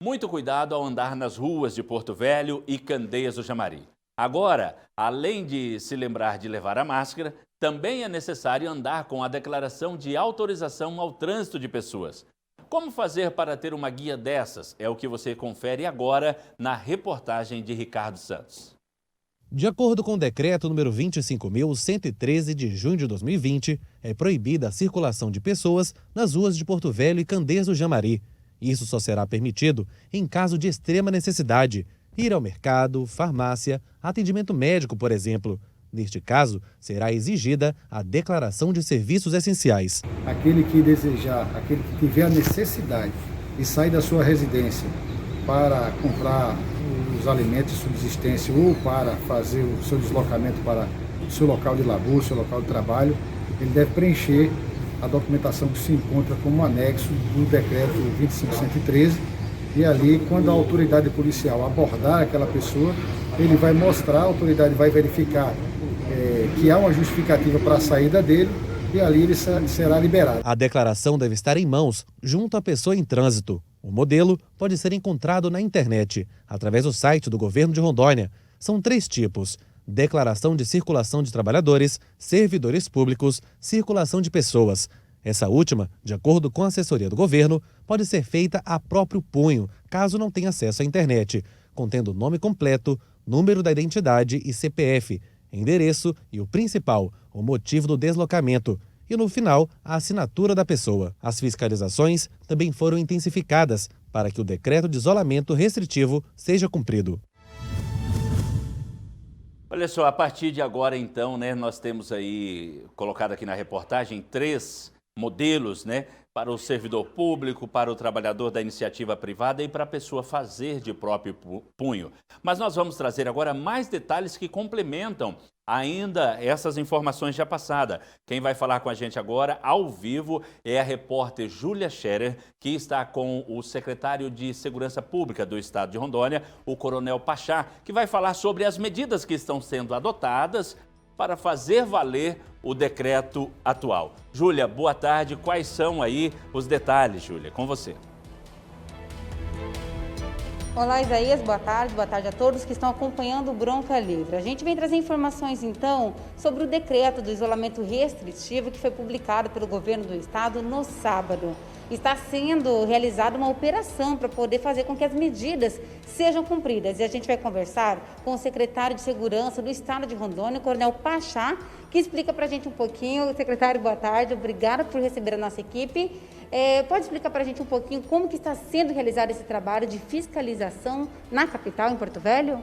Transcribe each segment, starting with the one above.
Muito cuidado ao andar nas ruas de Porto Velho e Candeias do Jamari. Agora, além de se lembrar de levar a máscara, também é necessário andar com a declaração de autorização ao trânsito de pessoas. Como fazer para ter uma guia dessas? É o que você confere agora na reportagem de Ricardo Santos. De acordo com o decreto número 25.113 de junho de 2020, é proibida a circulação de pessoas nas ruas de Porto Velho e Candeias do Jamari. Isso só será permitido em caso de extrema necessidade, ir ao mercado, farmácia, atendimento médico, por exemplo. Neste caso, será exigida a declaração de serviços essenciais. Aquele que desejar, aquele que tiver a necessidade de sair da sua residência para comprar os alimentos de subsistência ou para fazer o seu deslocamento para o seu local de labor, seu local de trabalho, ele deve preencher a documentação que se encontra como anexo do decreto 25.113 e ali, quando a autoridade policial abordar aquela pessoa, ele vai mostrar, a autoridade vai verificar que há uma justificativa para a saída dele e ali ele será liberado. A declaração deve estar em mãos, junto à pessoa em trânsito. O modelo pode ser encontrado na internet, através do site do Governo de Rondônia. São 3 tipos: declaração de circulação de trabalhadores, servidores públicos, circulação de pessoas. Essa última, de acordo com a assessoria do governo, pode ser feita a próprio punho, caso não tenha acesso à internet, contendo o nome completo, número da identidade e CPF, endereço e o principal, o motivo do deslocamento, e no final, a assinatura da pessoa. As fiscalizações também foram intensificadas para que o decreto de isolamento restritivo seja cumprido. Olha só, a partir de agora então, nós temos aí, colocado aqui na reportagem, 3 modelos, para o servidor público, para o trabalhador da iniciativa privada e para a pessoa fazer de próprio punho. Mas nós vamos trazer agora mais detalhes que complementam ainda essas informações já passadas. Quem vai falar com a gente agora, ao vivo, é a repórter Júlia Scherer, que está com o secretário de Segurança Pública do Estado de Rondônia, o Coronel Pachá, que vai falar sobre as medidas que estão sendo adotadas para fazer valer o decreto atual. Júlia, boa tarde. Quais são aí os detalhes, Júlia? Com você. Olá, Isaías, boa tarde a todos que estão acompanhando o Bronca Livre. A gente vem trazer informações, então, sobre o decreto do isolamento restritivo que foi publicado pelo governo do estado no sábado. Está sendo realizada uma operação para poder fazer com que as medidas sejam cumpridas. E a gente vai conversar com o secretário de Segurança do estado de Rondônia, o Coronel Pachá, que explica para a gente um pouquinho. Secretário, boa tarde, obrigada por receber a nossa equipe. Pode explicar para a gente um pouquinho como que está sendo realizado esse trabalho de fiscalização na capital, em Porto Velho?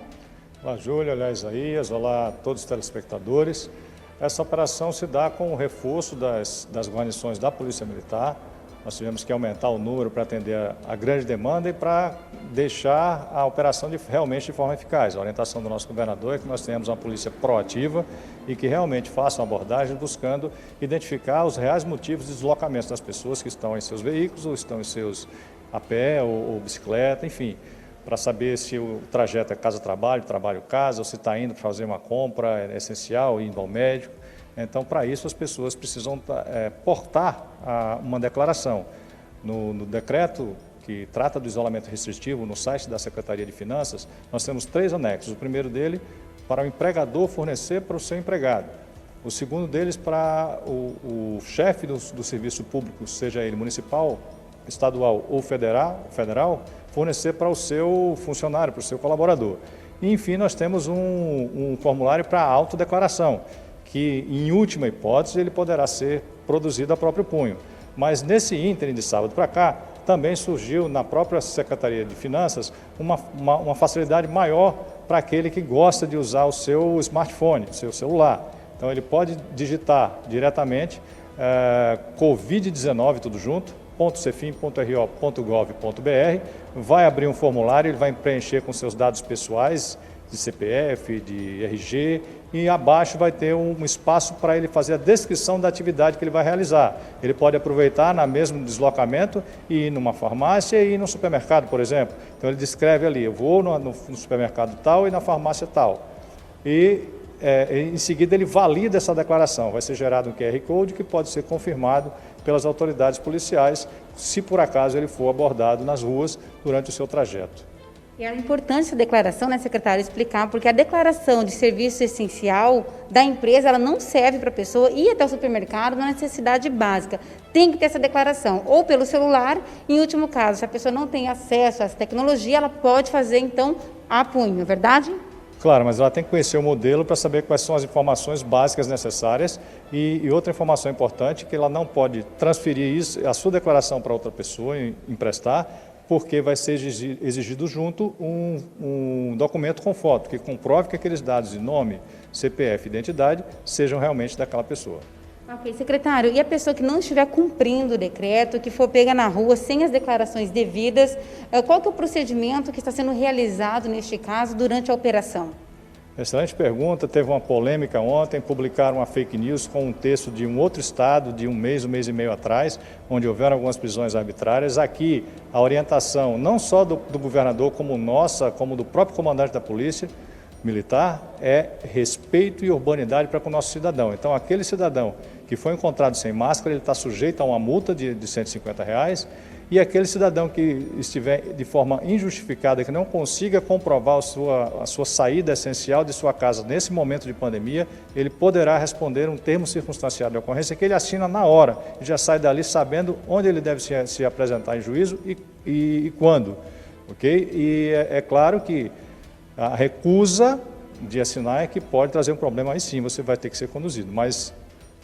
Olá, Júlia, olá, Isaías, olá a todos os telespectadores. Essa operação se dá com o reforço das guarnições da Polícia Militar. Nós tivemos que aumentar o número para atender a grande demanda e para deixar a operação realmente de forma eficaz. A orientação do nosso governador é que nós tenhamos uma polícia proativa e que realmente faça uma abordagem buscando identificar os reais motivos de deslocamento das pessoas que estão em seus veículos ou estão em seus a pé ou bicicleta, enfim, para saber se o trajeto é casa-trabalho, trabalho-casa, ou se está indo para fazer uma compra essencial, indo ao médico. Então, para isso, as pessoas precisam portar uma declaração. No decreto que trata do isolamento restritivo, no site da Secretaria de Finanças, nós temos 3 anexos. O primeiro dele, para o empregador fornecer para o seu empregado. O segundo deles, para o chefe do serviço público, seja ele municipal, estadual ou federal, fornecer para o seu funcionário, para o seu colaborador. E, enfim, nós temos um formulário para a autodeclaração, que, em última hipótese, ele poderá ser produzido a próprio punho. Mas, nesse ínterim de sábado para cá, também surgiu na própria Secretaria de Finanças uma facilidade maior para aquele que gosta de usar o seu smartphone, o seu celular. Então, ele pode digitar diretamente Covid-19, tudo junto, .cefim.ro.gov.br, vai abrir um formulário, ele vai preencher com seus dados pessoais, de CPF, de RG, e abaixo vai ter um espaço para ele fazer a descrição da atividade que ele vai realizar. Ele pode aproveitar no mesmo deslocamento e ir numa farmácia e ir no supermercado, por exemplo. Então ele descreve ali, eu vou no supermercado tal e na farmácia tal. E em seguida ele valida essa declaração. Vai ser gerado um QR Code que pode ser confirmado pelas autoridades policiais se por acaso ele for abordado nas ruas durante o seu trajeto. E é importante essa declaração, né, secretário, explicar, porque a declaração de serviço essencial da empresa, ela não serve para a pessoa ir até o supermercado na necessidade básica. Tem que ter essa declaração, ou pelo celular, em último caso, se a pessoa não tem acesso a essa tecnologia, ela pode fazer, então, a punho, é verdade? Claro, mas ela tem que conhecer o modelo para saber quais são as informações básicas necessárias e outra informação importante, que ela não pode transferir a sua declaração para outra pessoa, emprestar, porque vai ser exigido junto um documento com foto, que comprove que aqueles dados de nome, CPF e identidade sejam realmente daquela pessoa. Ok, secretário, e a pessoa que não estiver cumprindo o decreto, que for pega na rua sem as declarações devidas, qual que é o procedimento que está sendo realizado neste caso durante a operação? Excelente pergunta. Teve uma polêmica ontem, publicaram uma fake news com um texto de um outro estado, de um mês e meio atrás, onde houveram algumas prisões arbitrárias. Aqui, a orientação não só do governador, como nossa, como do próprio comandante da Polícia Militar, é respeito e urbanidade para com o nosso cidadão. Então, aquele cidadão que foi encontrado sem máscara, ele está sujeito a uma multa de R$150, e aquele cidadão que estiver de forma injustificada, que não consiga comprovar a sua saída essencial de sua casa nesse momento de pandemia, ele poderá responder um termo circunstanciado de ocorrência que ele assina na hora e já sai dali sabendo onde ele deve se apresentar em juízo e quando. Okay? E é claro que a recusa de assinar é que pode trazer um problema, aí sim você vai ter que ser conduzido, mas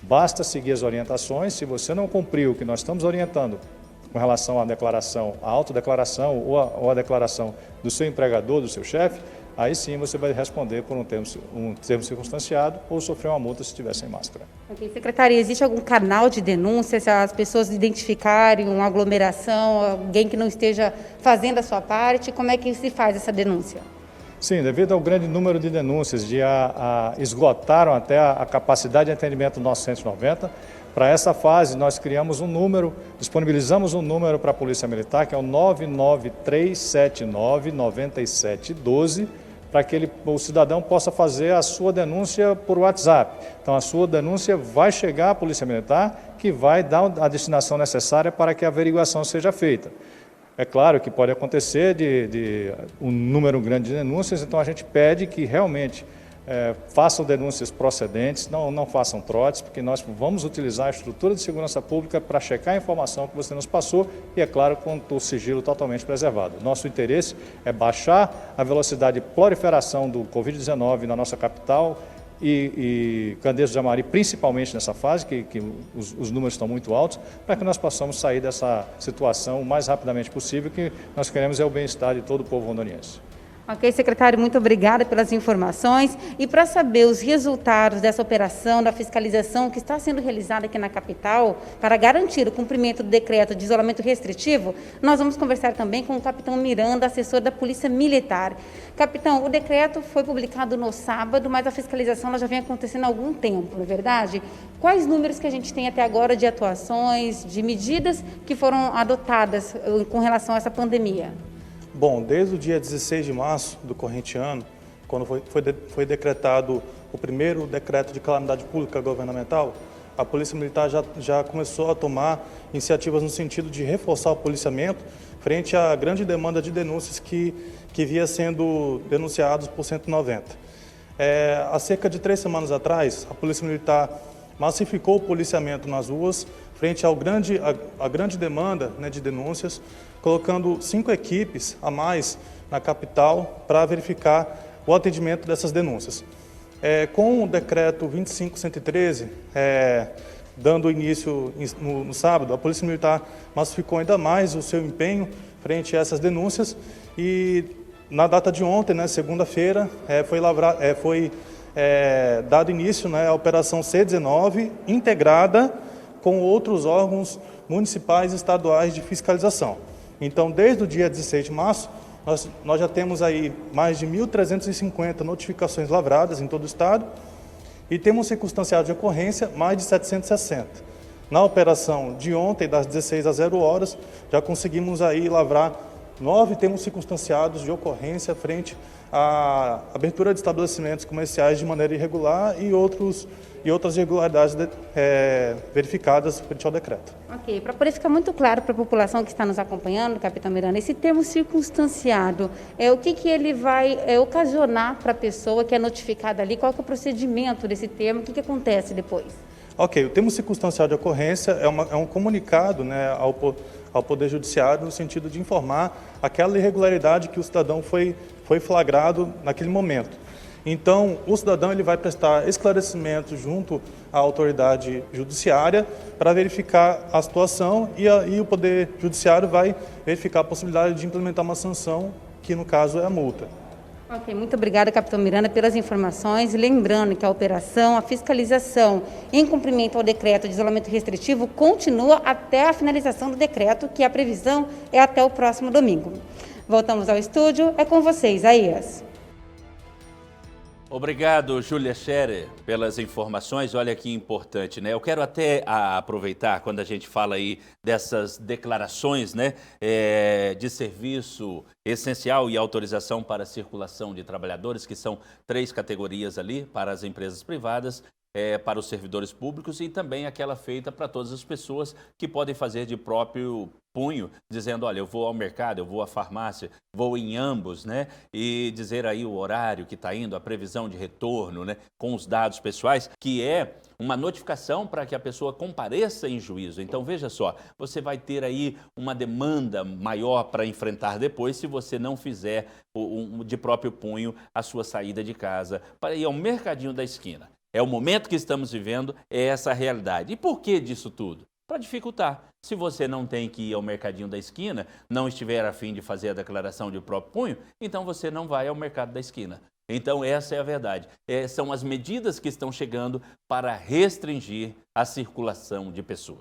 basta seguir as orientações. Se você não cumpriu o que nós estamos orientando com relação à declaração, à autodeclaração ou a declaração do seu empregador, do seu chefe, aí sim você vai responder por um termo circunstanciado ou sofrer uma multa se estiver sem máscara. Ok, secretária, existe algum canal de denúncia, se as pessoas identificarem uma aglomeração, alguém que não esteja fazendo a sua parte, como é que se faz essa denúncia? Sim, devido ao grande número de denúncias, esgotaram até a capacidade de atendimento do nosso 190, para essa fase nós criamos um número, disponibilizamos um número para a Polícia Militar, que é o 993799712, para que o cidadão possa fazer a sua denúncia por WhatsApp. Então a sua denúncia vai chegar à Polícia Militar, que vai dar a destinação necessária para que a averiguação seja feita. É claro que pode acontecer de um número grande de denúncias, então a gente pede que realmente façam denúncias procedentes, não façam trotes, porque nós vamos utilizar a estrutura de segurança pública para checar a informação que você nos passou e, é claro, com o sigilo totalmente preservado. Nosso interesse é baixar a velocidade de proliferação do Covid-19 na nossa capital e Candeias do Jamari, principalmente nessa fase, que os números estão muito altos, para que nós possamos sair dessa situação o mais rapidamente possível, que nós queremos é o bem-estar de todo o povo rondoniense. Ok, secretário, muito obrigada pelas informações. E para saber os resultados dessa operação, da fiscalização que está sendo realizada aqui na capital, para garantir o cumprimento do decreto de isolamento restritivo, nós vamos conversar também com o capitão Miranda, assessor da Polícia Militar. Capitão, o decreto foi publicado no sábado, mas a fiscalização ela já vem acontecendo há algum tempo, não é verdade? Quais números que a gente tem até agora de atuações, de medidas que foram adotadas com relação a essa pandemia? Bom, desde o dia 16 de março do corrente ano, quando foi decretado o primeiro decreto de calamidade pública governamental, a Polícia Militar já começou a tomar iniciativas no sentido de reforçar o policiamento frente à grande demanda de denúncias que via sendo denunciados por 190. Há cerca de 3 semanas atrás, a Polícia Militar massificou o policiamento nas ruas frente à grande demanda, né, de denúncias, colocando 5 equipes a mais na capital para verificar o atendimento dessas denúncias. Com o decreto 25113, dando início no sábado, a Polícia Militar massificou ainda mais o seu empenho frente a essas denúncias e na data de ontem, né, segunda-feira, foi dado início, né, à Operação C19, integrada com outros órgãos municipais e estaduais de fiscalização. Então, desde o dia 16 de março, nós já temos aí mais de 1.350 notificações lavradas em todo o estado e temos circunstanciado de ocorrência mais de 760. Na operação de ontem, das 16 às 0 horas, já conseguimos aí lavrar 9 termos circunstanciados de ocorrência frente à abertura de estabelecimentos comerciais de maneira irregular e outras irregularidades verificadas frente ao decreto. Ok, para poder ficar muito claro para a população que está nos acompanhando, capitão Miranda, esse termo circunstanciado, o que ele vai ocasionar para a pessoa que é notificada ali, qual que é o procedimento desse termo, o que acontece depois? Ok, o termo circunstancial de ocorrência é um comunicado, né, ao Poder Judiciário no sentido de informar aquela irregularidade que o cidadão foi flagrado naquele momento. Então, o cidadão ele vai prestar esclarecimento junto à autoridade judiciária para verificar a situação e o Poder Judiciário vai verificar a possibilidade de implementar uma sanção, que no caso é a multa. Ok, muito obrigada, capitão Miranda, pelas informações. Lembrando que a operação, a fiscalização em cumprimento ao decreto de isolamento restritivo continua até a finalização do decreto, que a previsão é até o próximo domingo. Voltamos ao estúdio, é com vocês, Aías. Obrigado, Júlia Scherer, pelas informações. Olha que importante, né? Eu quero até aproveitar quando a gente fala aí dessas declarações, né, de serviço essencial e autorização para a circulação de trabalhadores, que são 3 categorias ali para as empresas privadas, para os servidores públicos e também aquela feita para todas as pessoas que podem fazer de próprio punho, dizendo, olha, eu vou ao mercado, eu vou à farmácia, vou em ambos, né? E dizer aí o horário que está indo, a previsão de retorno, né? Com os dados pessoais, que é uma notificação para que a pessoa compareça em juízo. Então, veja só, você vai ter aí uma demanda maior para enfrentar depois se você não fizer de próprio punho a sua saída de casa para ir ao mercadinho da esquina. É o momento que estamos vivendo, é essa a realidade. E por que disso tudo? Para dificultar. Se você não tem que ir ao mercadinho da esquina, não estiver a fim de fazer a declaração de próprio punho, então você não vai ao mercado da esquina. Então essa é a verdade. São as medidas que estão chegando para restringir a circulação de pessoas.